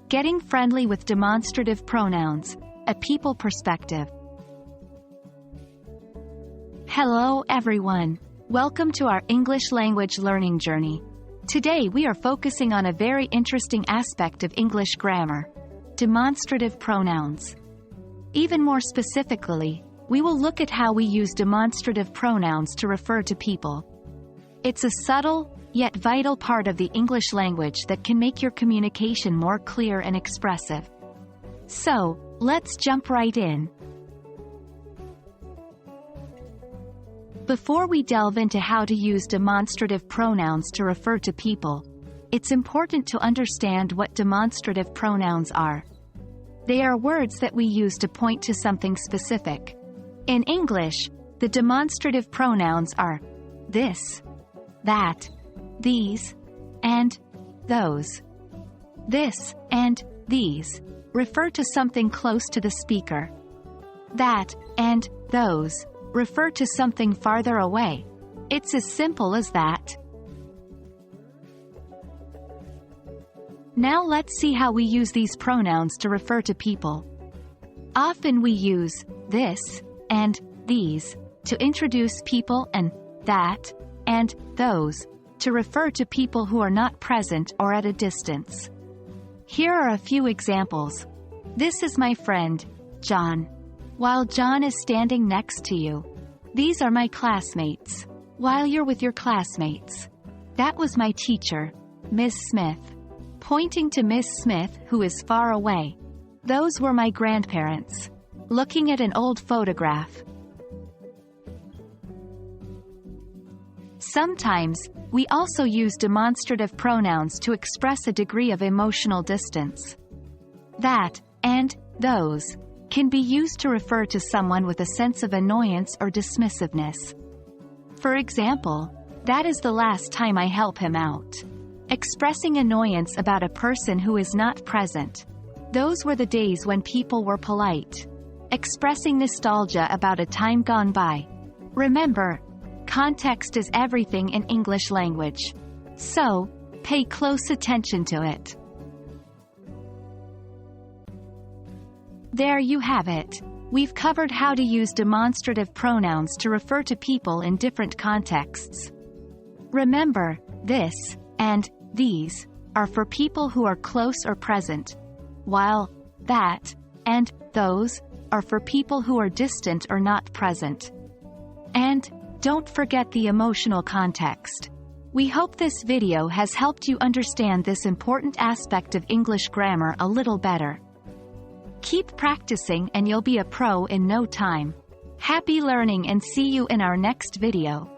Getting friendly with demonstrative pronouns, a people perspective. Hello everyone. Welcome to our English language learning journey. Today we are focusing on a very interesting aspect of English grammar: demonstrative pronouns. Even more specifically, we will look at how we use demonstrative pronouns to refer to people. It's a subtle, yet vital part of the English language that can make your communication more clear and expressive. So, let's jump right in. Before we delve into how to use demonstrative pronouns to refer to people, it's important to understand what demonstrative pronouns are. They are words that we use to point to something specific. In English, the demonstrative pronouns are this, that, these, and those. This and these refer to something close to the speaker. That and those refer to something farther away. It's as simple as that. Now let's see how we use these pronouns to refer to people. Often we use this and these to introduce people and that and those to refer to people who are not present or at a distance. Here are a few examples. This is my friend, John. While John is standing next to you. These are my classmates. While you're with your classmates. That was my teacher, Ms. Smith. Pointing to Ms. Smith, who is far away. Those were my grandparents. Looking at an old photograph. Sometimes, we also use demonstrative pronouns to express a degree of emotional distance. That, and those, can be used to refer to someone with a sense of annoyance or dismissiveness. For example, that is the last time I help him out. Expressing annoyance about a person who is not present. Those were the days when people were polite. Expressing nostalgia about a time gone by. Remember, context is everything in English language. So, pay close attention to it. There you have it. We've covered how to use demonstrative pronouns to refer to people in different contexts. Remember, this and these are for people who are close or present, while that and those are for people who are distant or not present. And don't forget the emotional context. We hope this video has helped you understand this important aspect of English grammar a little better. Keep practicing and you'll be a pro in no time. Happy learning and see you in our next video.